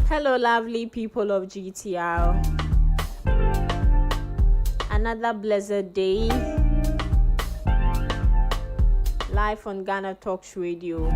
Hello, lovely people of GTR. Another blessed day. Live on Ghana Talks Radio.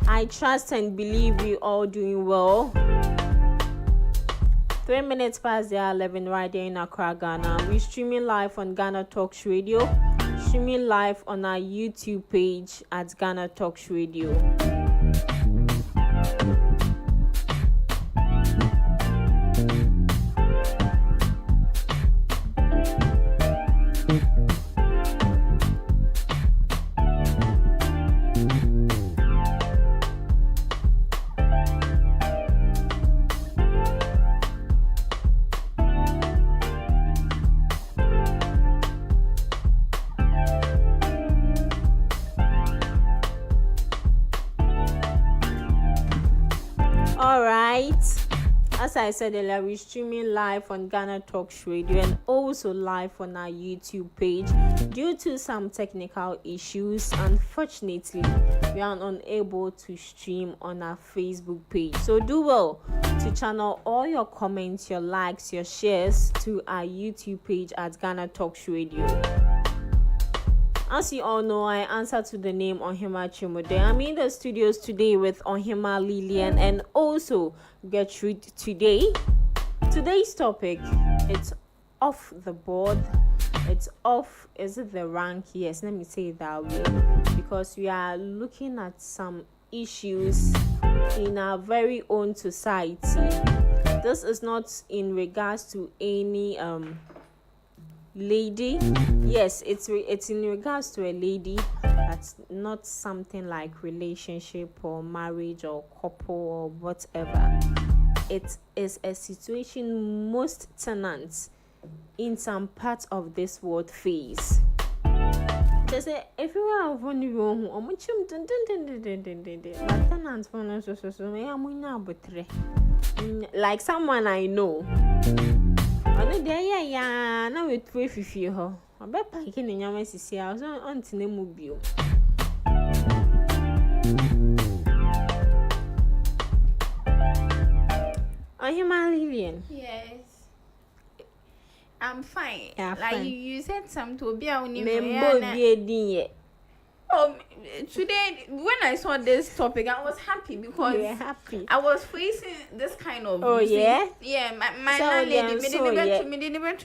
I trust and believe we all doing well. 3 minutes past the 11 right there in Accra, Ghana. We're streaming live on Ghana Talks Radio. Streaming live on our YouTube page at Ghana Talks Radio. As I said earlier, we're streaming live on Ghana Talks Radio and also live on our YouTube page. Due to some technical issues, unfortunately, we are unable to stream on our Facebook page. So do well to channel all your comments, your likes, your shares to our YouTube page at Ghana Talks Radio. As you all know, I answer to the name Ohima Chimode. I'm in the studios today with Ohima Lillian and also Gertrude today. Today's topic, it's off the board. It's off, is it the rank? Yes, let me say it that way. Because we are looking at some issues in our very own society. This is not in regards to any lady. Yes, it's in regards to a lady. That's not something like relationship or marriage or couple or whatever. It is a situation most tenants in some parts of this world face. They say if you are one room or much tenants like someone I know. Ono dey ya na we twe fifie ho obe park ni nyama sisi a so ontine mu bio. Ohima Lillian. Yes, I'm fine. Yeah, like fine. you said something to be on today when I saw this topic, I was happy because you were happy. I was facing this kind of yeah, my so landlady me didn't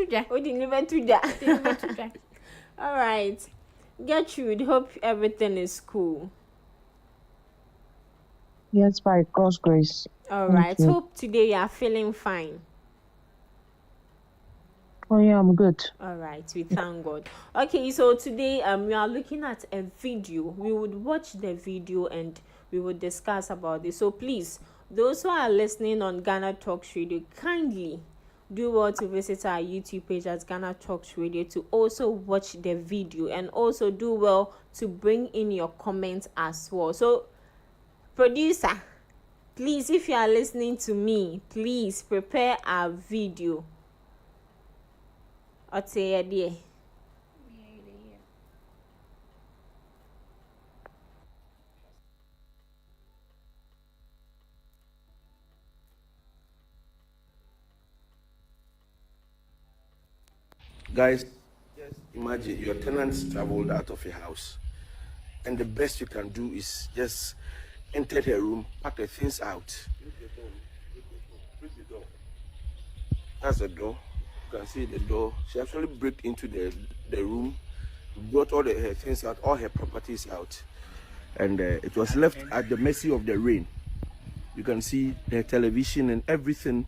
do that. All right, Gertrude, hope everything is cool. Yes, by God's grace. All right, hope today you are feeling fine. Oh yeah, I'm good. All right, we thank God. Okay, so today we are looking at a video. We would watch the video and we would discuss about this. So please, those who are listening on Ghana Talks Radio, kindly do well to visit our YouTube page at Ghana Talks Radio to also watch the video, and also do well to bring in your comments as well. So producer, please, if you are listening to me, please prepare our video. Dear. Guys, just imagine your tenants traveled out of your house, and the best you can do is just enter the room, pack the things out. That's the door. You can see the door. She actually broke into the room, brought all her things out, all her properties out, and it was left at the mercy of the rain. You can see the television and everything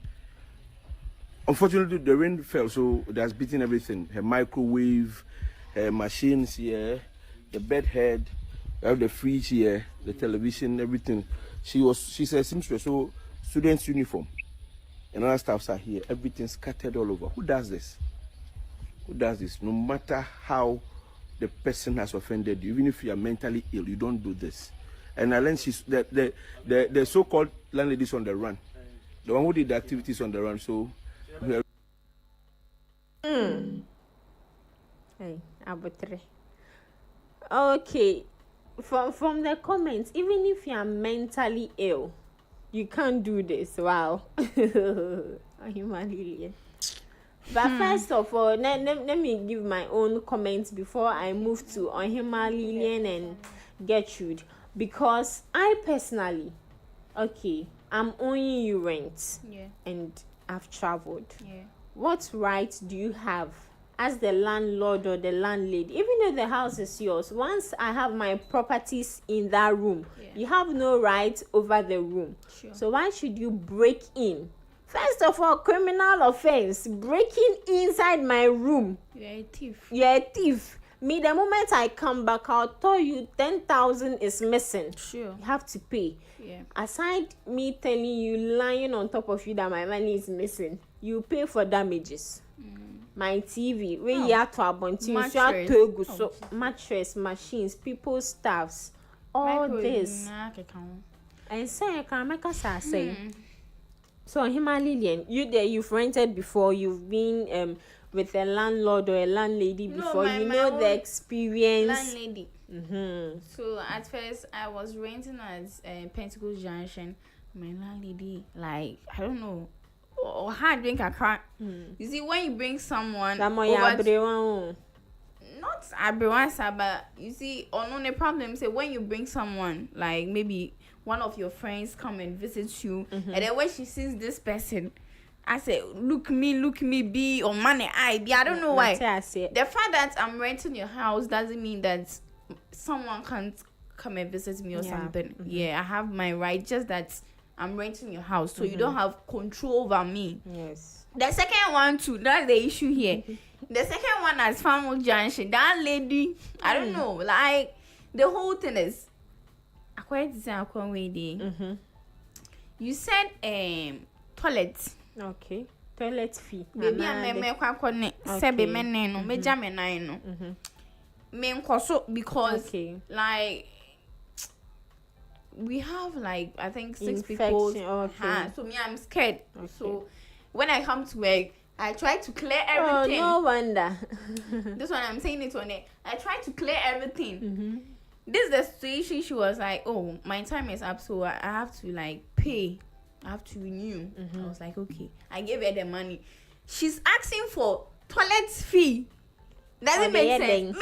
Unfortunately, the rain fell, so that's beating everything. Her microwave, her machines here, the bed head, I have the fridge here, the television, everything. She's a seamstress, so students' uniform and other stuffs are here. Everything scattered all over. Who does this? Who does this? No matter how the person has offended you, even if you are mentally ill, you don't do this. And I learned the so-called landladies on the run, the one who did the activities on the run. So. Hey, Abutre. Okay, from the comments, even if you are mentally ill, you can't do this. Wow. But first of all, let me give my own comments before I move to Ohima, Lillian, and Gertrude. Because I personally, okay, I'm owing you rent. Yeah. And I've traveled. Yeah. What right do you have as the landlord or the landlady, even though the house is yours? Once I have my properties in that room, you have no right over the room. Sure. So why should you break in? First of all, criminal offense, breaking inside my room. You're a thief. You're a thief. Me, the moment I come back, I'll tell you 10,000 is missing. Sure. You have to pay. Yeah. Aside me telling you, lying on top of you that my money is missing, you pay for damages. My TV, where you have to mattress, machines, people's staffs, all this. And say I can make us say. So Hima Lillian, you've rented before, you've been with a landlord or a landlady before, you know the experience. Landlady. So at first I was renting at Pentecost Junction. My landlady, like, I don't know, or hard drink a car. You see, when you bring someone not everyone, but you see, on the problem, say when you bring someone, like maybe one of your friends come and visit you, and then when she sees this person, I say, look me, be or money, I don't know why. The fact that I'm renting your house doesn't mean that someone can't come and visit me or something. Yeah, I have my right, just that I'm renting your house, so you don't have control over me. Yes. The second one too, that's the issue here. The second one as Family Junction, that lady, I don't know, like the whole thing is you said toilet. Okay. Toilet fee. Baby, I'm because like we have like I think 6 people. Okay. So me, I'm scared. Okay. So when I come to work, I try to clear everything. Oh, no wonder. This one I'm saying it on it. I try to clear everything. This is the situation. She was like, "Oh, my time is up, so I have to like pay. I have to renew." I was like, "Okay." I gave her the money. She's asking for toilet fee. Doesn't make sense.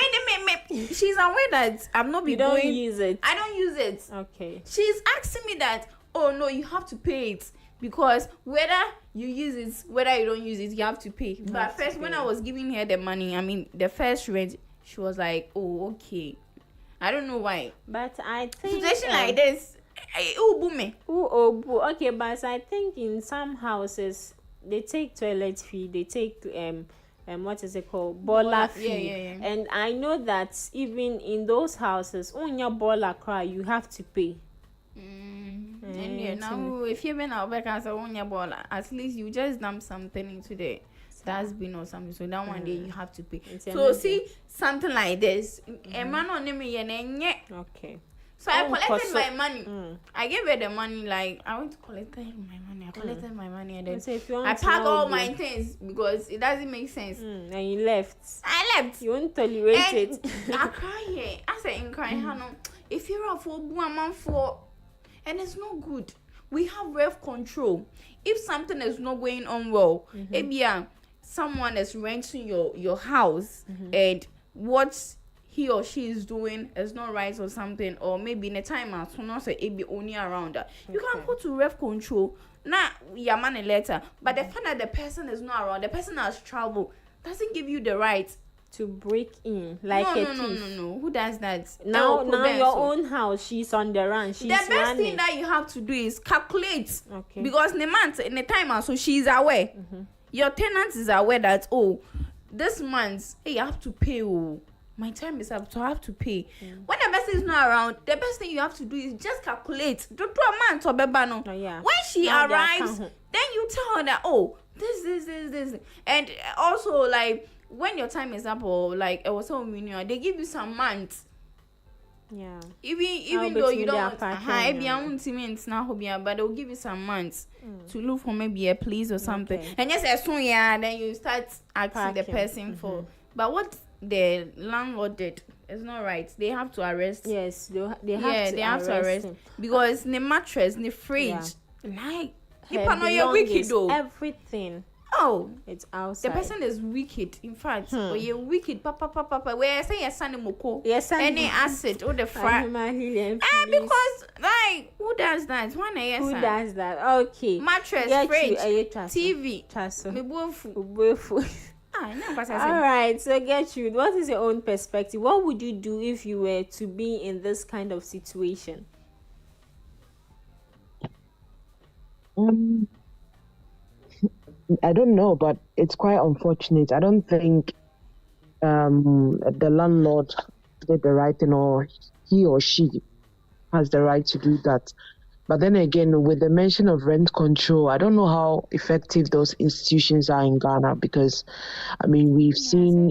She's aware that I'm not be going. You don't use it. I don't use it. Okay. She's asking me that, oh no, you have to pay it because whether you use it, whether you don't use it, you have to pay. But first, when I was giving her the money, I mean the first rent, she was like, oh okay. I don't know why. But I think situation like this, okay, but I think in some houses they take toilet fee, they take what is it called, boiler fee. Yeah. And I know that even in those houses, on your boiler cry, you have to pay. And yeah, now if you've been out back as a on your boiler, at least you just dump something into the dustbin or something. So that one day you have to pay. So see something like this, a man on me and okay. So I collected my money. I gave her the money. Like I went to collect my money. I collected my money and then So if you want I packed all my things because it doesn't make sense. And you left. I left. You won't tolerate And it. I cry here. I said in crying, if you're a for and it's not good. We have ref control. If something is not going on well, maybe someone is renting your house and what he or she is doing is not right or something, or maybe in a time out, so not say it be only around that. You can go to ref control. Now your money letter, but the fact that the person is not around, the person has traveled, doesn't give you the right to break in like a thief. No. Who does that? Now your own house, she's on the run. She's the best running. thing that you have to do is calculate. Okay. Because in the month, in the time, so she's aware. your tenants is aware that, oh, this month, hey, I have to pay. Oh, my time is up, so I have to pay. When the person is not around, the best thing you have to do is just calculate. Don't do a month or bebano. Oh, yeah. When she Now they arrives, account. then you tell her that, oh, this. And also, like, when your time is up, or like, it was so many, they give you some months. Yeah. Even though you don't, yeah. but they'll give you some months to look for maybe a place or something. Okay. And just as soon, then you start asking the person for. But what the landlord did is not right. They have to arrest. Yes, they have to arrest him. Because the mattress, the fridge, like, he Her paranoia wicked though. Everything. Oh, it's outside. The person is wicked. In fact, or you're wicked. Papa. Where I say your son moko. Yes, any acid or the fry. Because like, who does that? Who does that? Okay. Mattress, fridge, TV. All right. So Gertrude, what is your own perspective? What would you do if you were to be in this kind of situation? I don't know, but it's quite unfortunate. I don't think the landlord did the right thing, or he or she has the right to do that. But then again, with the mention of rent control, I don't know how effective those institutions are in Ghana, because, I mean, we've seen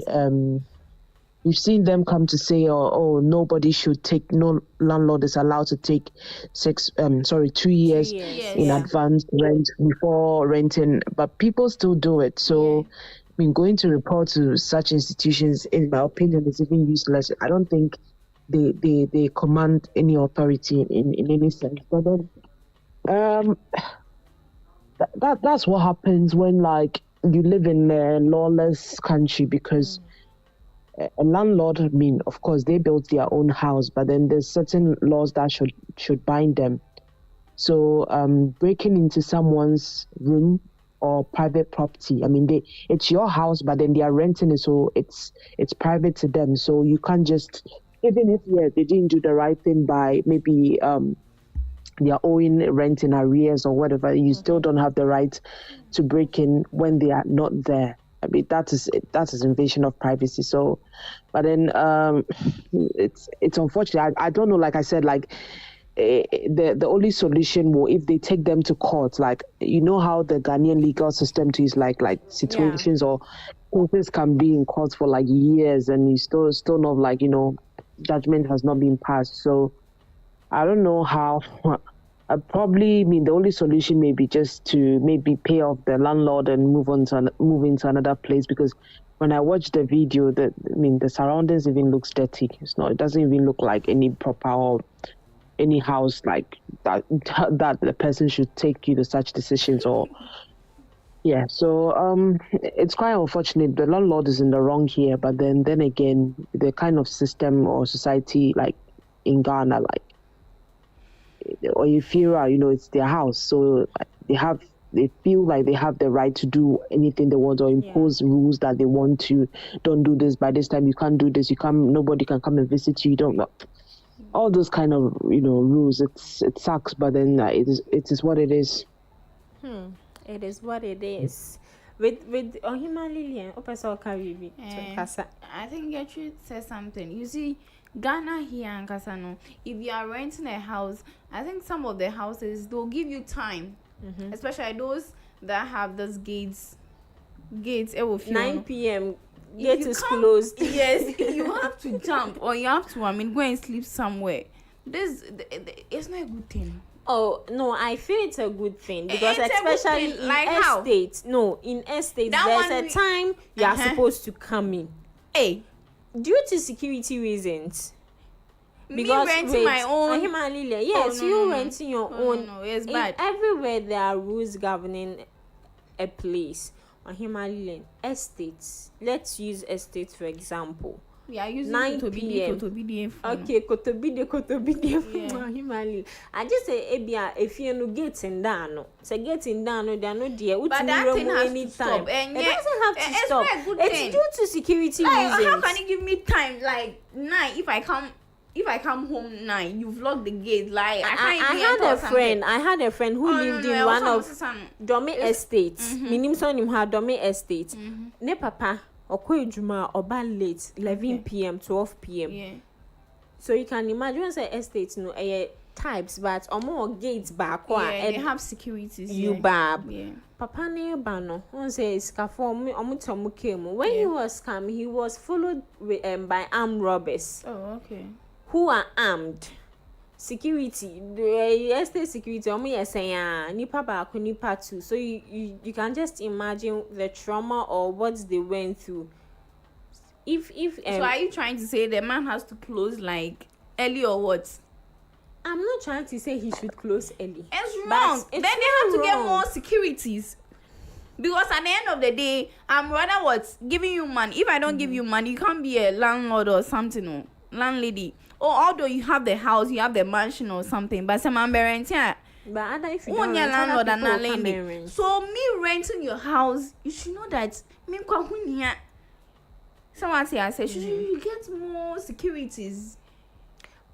them come to say, oh, nobody should take, no landlord is allowed to take 2 years in advance rent before renting, but people still do it. So, I mean, going to report to such institutions, in my opinion, is even useless. I don't think they command any authority in any sense. But then, that's what happens when, like, you live in a lawless country, because a landlord, I mean, of course, they built their own house, but then there's certain laws that should bind them. So breaking into someone's room or private property, I mean, it's your house, but then they are renting it, so it's private to them. So you can't just, even if they didn't do the right thing by maybe they are owing rent in arrears or whatever, you still don't have the right to break in when they are not there. I mean, that is invasion of privacy. So, but then it's unfortunate. I don't know. Like I said, like the only solution will, if they take them to court. Like, you know how the Ghanaian legal system is like situations or cases can be in court for like years, and you still not, like, you know, judgment has not been passed. So I don't know how. Probably, I mean, the only solution may be just to maybe pay off the landlord and move into another place, because when I watched the video, the surroundings even looks dirty. It doesn't even look like any proper or any house like that the person should take you to such decisions. Or so it's quite unfortunate. The landlord is in the wrong here, but then again, the kind of system or society like in Ghana, like, or you feel, you know, it's their house, so they feel like they have the right to do anything they want, or impose rules that they want to. Don't do this by this time, you can't do this, nobody can come and visit you, don't know, all those kind of, you know, rules. It sucks, but then it is what it is. It is what it is. With Ohima Lillian, I think Gertrude says something. You see, Ghana here and Kasano, if you are renting a house, I think some of the houses, they'll give you time, especially those that have those gates. 9 p.m. Gate is closed. Yes, you have to jump, or you have to, go and sleep somewhere. It's not a good thing. Oh no, I feel it's a good thing, because especially in like estates. No, in estates, there's a time you are supposed to come in. Hey, due to security reasons. Because me renting my own. Yes, renting your own. No, it's bad. Everywhere there are rules governing a place. On Himalayan estates, let's use estates for example. We are using 9 p.m. Okay, Kotobide. Himalayan. I just say, if you no getting down, so getting down, they are not there. But that thing has to stop. It doesn't have to stop. It's due to security reasons. How can you give me time like 9 if I come if I come home 9, you've locked the gate. Like I I can't even enter had or a friend. I had a friend who lived in one of Domi estates. Minim so nim ha Domi estate. Ne papa okwa ejuma oba late 11 p.m. 12 p.m. Yeah. So you can imagine say estates no types, but more gates back they have securities. You bab. Yeah. Papa ne ba no on say scaffold me omutomu came. When he was come, he was followed with, by armed robbers. Oh, okay. Who are armed. Security, the estate security, nipa baako, nipa two. So you can just imagine the trauma or what they went through. If so are you trying to say the man has to close like early or what? I'm not trying to say he should close early. It's wrong. Then they have to get more securities. Because at the end of the day, I'm rather what giving you money. If I don't give you money, you can't be a landlord or something, or landlady. Or although you have the house, you have the mansion or something, but some renting. But other if you don't rent, landlord other and people not come lady. and rent. So me renting your house, you should know that me kwahunya. Someone say I said you get more securities.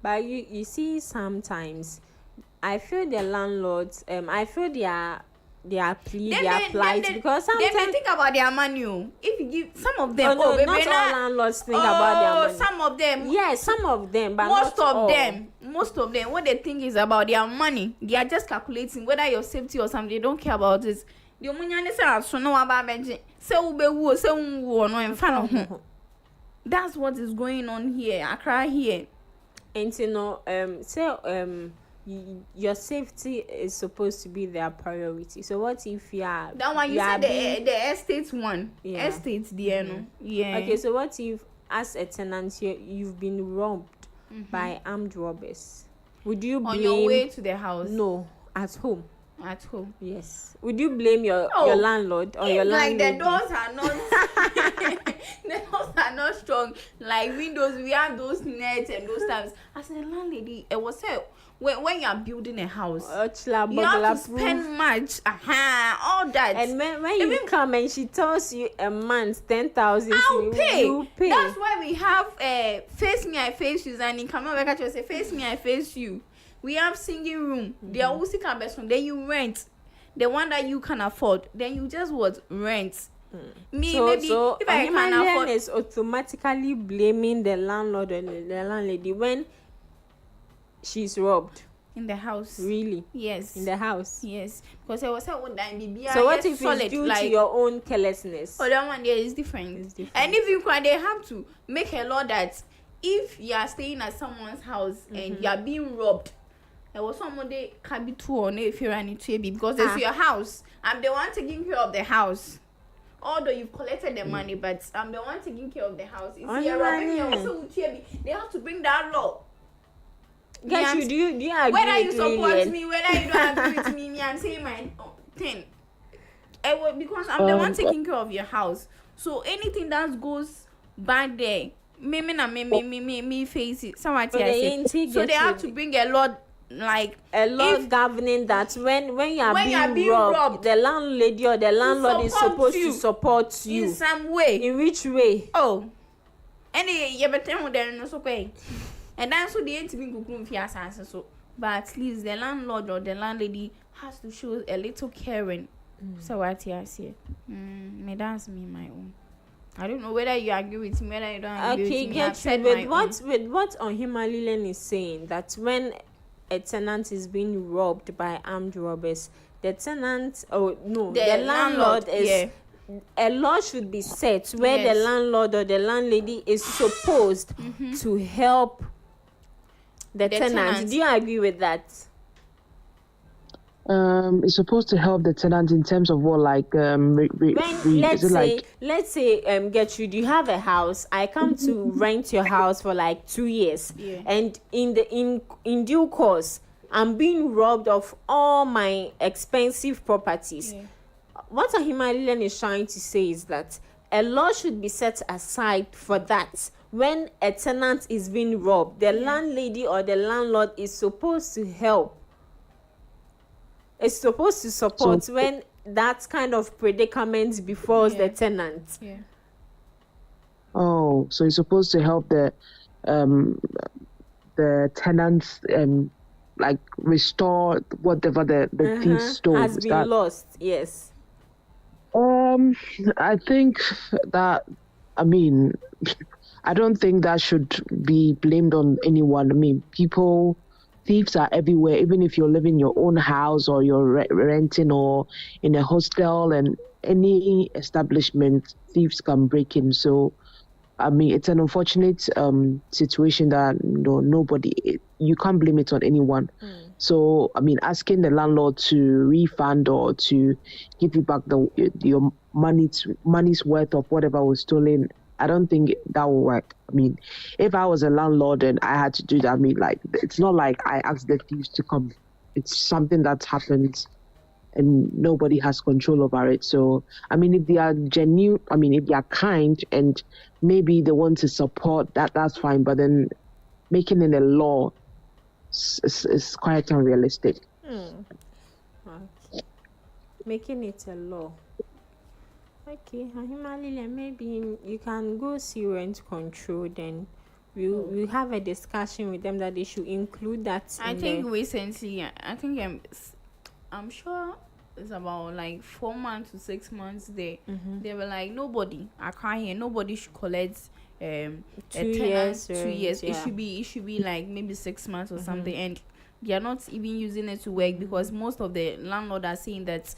But you see sometimes I feel the landlords I feel their plea, their plight, because sometimes they think about their money. If you give some of them, not all landlords think about their money. Some of them, yes, some of them, but most not of all. most of them, what they think is about their money. They are just calculating whether your safety or something. They don't care about this. The money say so no about bench. Say ube say no in front of. That's what is going on here. I cry here. And you know, your safety is supposed to be their priority. So what if you are that one? You said the estate one. Yeah. Estate there, no. Yeah. Okay, so what if as a tenant you've been robbed by armed robbers? Would you blame on your way to the house? No, at home. At home. Yes. Would you blame your landlord or your landlady? Like the doors are not the doors are not strong. Like windows, we have those nets and those types. As a landlady, it was when you are building a house, you have to spend much. All that. And when you come and she tells you a month 10,000, I'll pay. You pay. That's why we have face me, I face you, and in Kamau say face me, I face you. We have singing room. They are also can then you rent the one that you can afford. Then you just rent. Me so if I can afford, is automatically blaming the landlord or the landlady when she's robbed in the house. Really? Yes. In the house. Yes. Because I was saying so what if it's due to your own carelessness? Oh, that one there is different. It's different. And if you can, they have to make a law that if you are staying at someone's house and you are being robbed, there was someone they can be too on if you're running to because it's your house. I'm the one taking care of the house. Although you've collected the money, but I'm the one taking care of the house. If you're robbing me, also they have to bring that law. Guys, do you agree whether you with support Lillian? me, whether you don't agree with me, I'm saying my thing. Because I'm the one taking care of your house. So anything that goes bad there, me face it. So they have to bring a law. Like a law governing that when you are being robbed, the landlady or the landlord is supposed to support you in some way. In which way? Oh, anyway, you better tell them no so okay. And that's what the so. But at least the landlord or the landlady has to show a little caring. So what you say? Me that's me my own. I don't know whether you agree with me, whether you don't agree with me. Okay, with what Ohima Lillian is saying, that when a tenant is being robbed by armed robbers, the landlord is a law should be set where the landlord or the landlady is supposed to help the tenant. Do you agree with that? It's supposed to help the tenant in terms of what, like let's say Gertrude, you have a house. I come to rent your house for like 2 years, and in due course I'm being robbed of all my expensive properties. What Ahimalian is trying to say is that a law should be set aside for that. When a tenant is being robbed, the landlady or the landlord is supposed to help. It's supposed to support when that kind of predicament befalls the tenant. Oh, so it's supposed to help the the tenants like restore whatever the thieves stole. Has been lost. Yes. I think that, I mean, I don't think that should be blamed on anyone. I mean, thieves are everywhere. Even if you're living in your own house or you're renting or in a hostel and any establishment, thieves can break in. So, I mean, it's an unfortunate situation that you can't blame it on anyone. So, I mean, asking the landlord to refund or to give you back your money's worth of whatever was stolen, I don't think that will work. I mean, if I was a landlord and I had to do that, I mean, like, it's not like I asked the thieves to come. It's something that happens and nobody has control over it. So, I mean, if they are genuine, I mean, if they are kind and maybe they want to support that, that's fine. But then making it a law is quite unrealistic. Okay. Making it a law. Okay, maybe you can go see rent control, then we'll have a discussion with them that they should include that. I think recently, I'm sure it's about like 4 months to 6 months they were like, nobody, I can't hear, nobody should collect 2 years. 2 years. Yeah. It should be like maybe 6 months or something, and they are not even using it to work because most of the landlords are saying that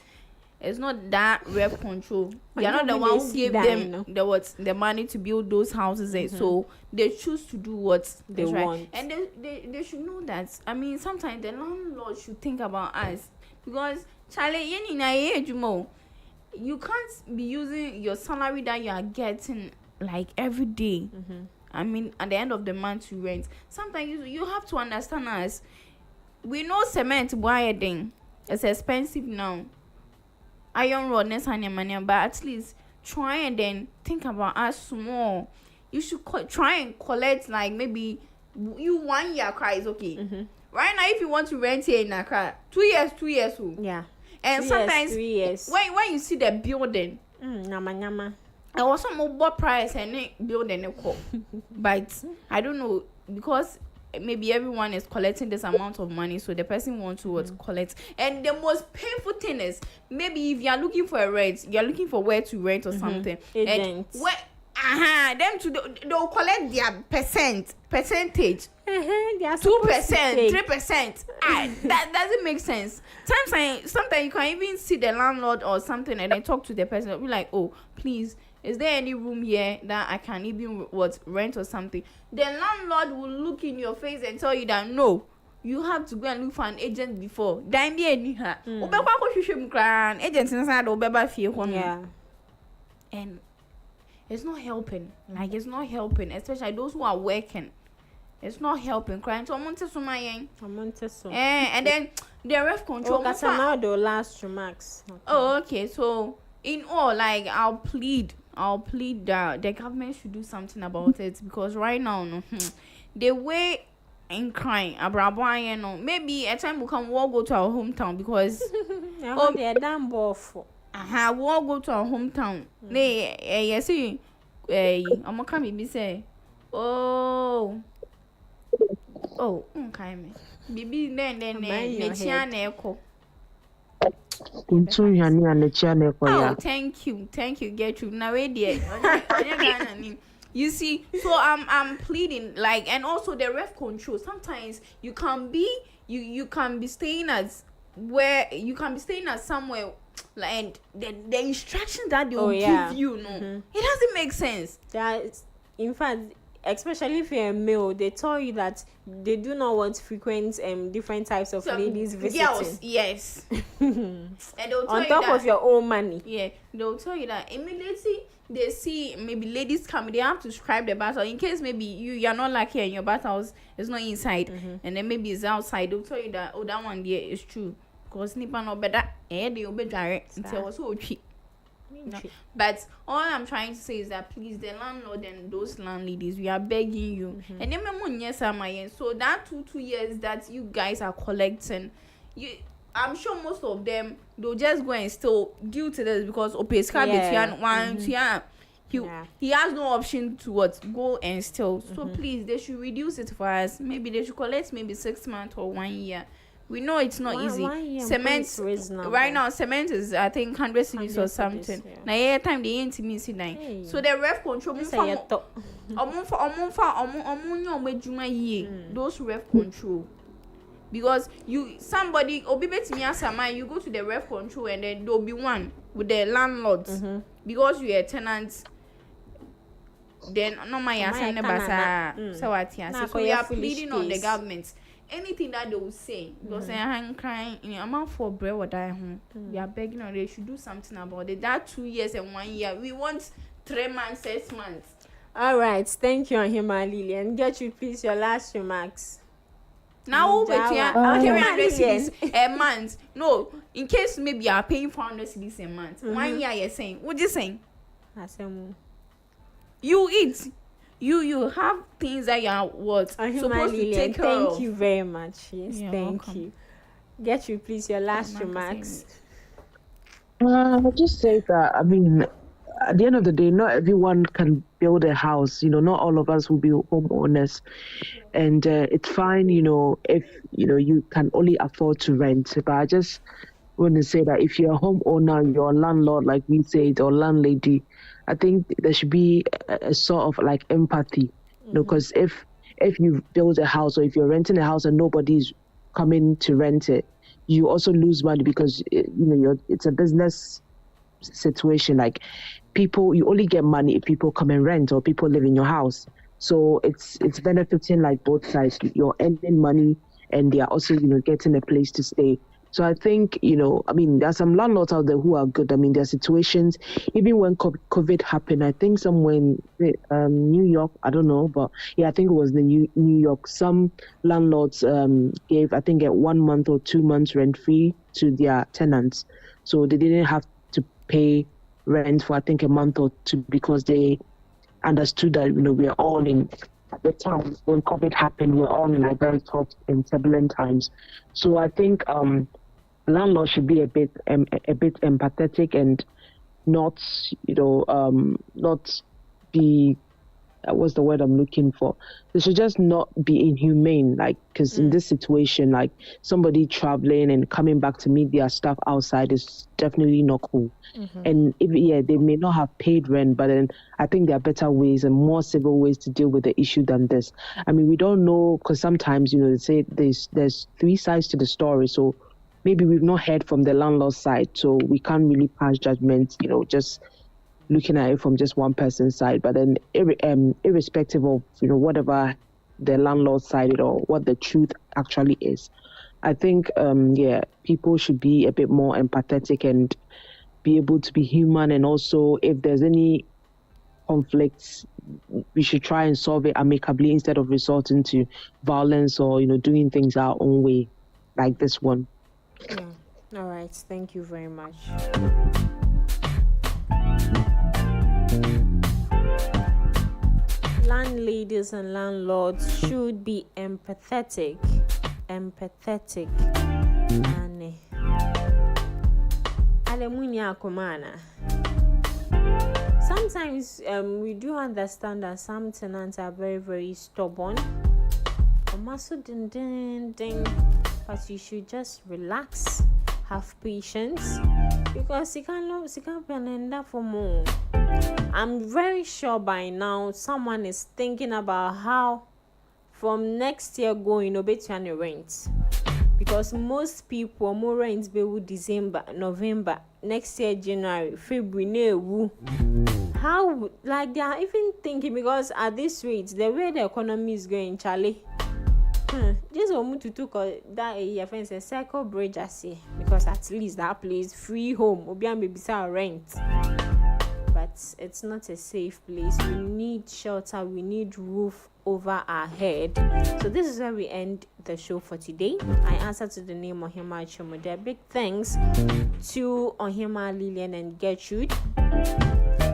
it's not that rep control. They are not the one who gave them the money to build those houses, so they choose to do what they want. Right. And they should know that. I mean, sometimes the landlord should think about us, because Charlie, you can't be using your salary that you are getting like every day. I mean, at the end of the month to rent. Sometimes you have to understand us. We know cement wiring it's expensive now. Iron rod money, but at least try and then think about us small. You should try and collect like maybe you 1 year Accra is okay. Right now, if you want to rent here in Accra, 2 years. Yeah. And sometimes 3 years. when you see the building, Nama. I was some more price and building a call. But I don't know, because maybe everyone is collecting this amount of money, so the person wants to collect. And the most painful thing is, maybe if you are looking for a rent, you are looking for where to rent or something. Agents. And they'll collect their percentage. 2%, 3%. That doesn't make sense. Sometimes you can even see the landlord or something and then talk to the person. Be like, oh, please, is there any room here that I can even rent or something? The landlord will look in your face and tell you that no, you have to go and look for an agent before. Yeah. And it's not helping. Like, it's not helping, especially those who are working. It's not helping. Crying to and then the ref control. Now the last remarks. Okay. Oh, okay. So in all, like, I'll plead that the government should do something about it, because right now, the way in crying, maybe a time we can all go to our hometown, because they're damn both. We all go to our hometown. You see, I'm gonna come and say, oh, okay, me. Bibi then echo. Oh, thank you, Gertrude. Now, you see, so I'm pleading, like, and also the ref control. Sometimes you can be staying at somewhere, like, and the instructions that they will give you, it doesn't make sense. That, in fact, especially if you're a male, they tell you that they do not want frequent different types of ladies visiting. Girls, yes. And they'll tell on top of your own money. Yeah, they'll tell you that immediately they see maybe ladies coming, they have to scribe the bathhouse in case maybe you're not lucky and your bathhouse is not inside, and then maybe it's outside. They'll tell you that, oh, that one there is true, because nipa no better they obey direct until was so cheap. No. But all I'm trying to say is that, please, the landlord and those landladies, we are begging you. And then so that 2 years that you guys are collecting, I'm sure most of them, they'll just go and still due to this, because he has no option to what go and steal. So please, they should reduce it for us. Maybe they should collect maybe 6 months or 1 year. We know it's not easy. 1 year Cement right now, cement is I think 100 cedis or something. Now yeah, time they ain't me see nine. So the ref control those ref control. Because somebody you go to the ref control and then there'll be one with the landlords because you're a tenant. Then no my so what so we are pleading on the government. Anything that they will say, because I'm crying in a month for bread or die home. We are begging or they should do something about it. That 2 years and 1 year. We want 3 months, 6 months. All right, thank you, Ohima Lillian. Get you please your last remarks. Now over 300 cedis a month. No, in case maybe you are paying 400 cedis a month. 1 year you're saying. What you saying? You eat. You have things that you are supposed to take care of. Thank you very much. Yes, You're thank welcome. you. Get you please your last remarks. I'll just say that, I mean, at the end of the day, not everyone can build a house. Not all of us will be homeowners. And it's fine, if, you can only afford to rent. But I just want to say that if you're a homeowner, you're a landlord, like we said, or landlady, I think there should be a sort of like empathy, because if you build a house or if you're renting a house and nobody's coming to rent it, you also lose money because it's a business situation. Like you only get money if people come and rent or people live in your house. So it's benefiting like both sides. You're earning money and they are also getting a place to stay. So I think, I mean, there are some landlords out there who are good. I mean, there are situations, even when COVID happened, I think somewhere in New York, I don't know, but yeah, I think it was the New York, some landlords gave, I think, 1 month or 2 months rent free to their tenants. So they didn't have to pay rent for, I think, a month or two because they understood that, we are all at the time when COVID happened, we're all in a very tough and turbulent times. So I think landlords should be a bit empathetic and not be what's the word I'm looking for? They should just not be inhumane, like, because in this situation, like, somebody traveling and coming back to meet their stuff outside is definitely not cool. And they may not have paid rent, but then I think there are better ways and more civil ways to deal with the issue than this. I mean, we don't know, because sometimes, they say there's 3 sides to the story, so maybe we've not heard from the landlord side, so we can't really pass judgment, just looking at it from just one person's side. But then irrespective of whatever the landlord side or what the truth actually is, I think people should be a bit more empathetic and be able to be human. And also, if there's any conflicts, we should try and solve it amicably instead of resorting to violence or doing things our own way like this one. All right, thank you very much. Landladies and landlords should be empathetic. And Alemunia Komana. Sometimes we do understand that some tenants are very, very stubborn. But you should just relax, have patience, because you can't end up for more. I'm very sure by now someone is thinking about how from next year going to rent, because most people more rents be December, November, next year January, February. How, like, they are even thinking, because at this rate, the way the economy is going, Charlie. Just want to took that your friends a circle bridge, I say, because at least that place free home obian maybe rent, but it's not a safe place. We need shelter, we need roof over our head. So this is where we end the show for today. I answer to the name Ohima Chomude. Big thanks to Ohima, Lillian and Gertrude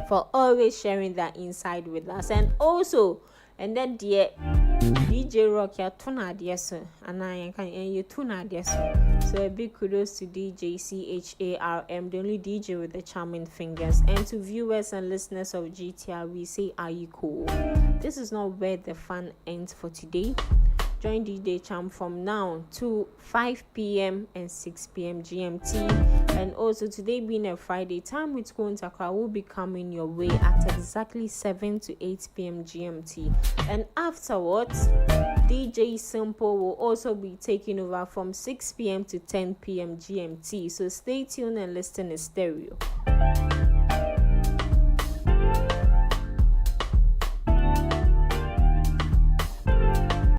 for always sharing that inside with us. And also, and then DJ Rock ya tuna dear sir, and I can you tuna dear sir. So a big kudos to DJ CHARM, the only DJ with the charming fingers. And to viewers and listeners of GTR, we say, are you cool? This is not where the fun ends for today. Join DJ Cham from now to 5 p.m. and 6 p.m. GMT. And also today being a Friday, Time with Kuntakra will be coming your way at exactly 7 to 8 p.m. GMT. And afterwards, DJ Simple will also be taking over from 6 p.m. to 10 p.m. GMT. So stay tuned and listen in stereo.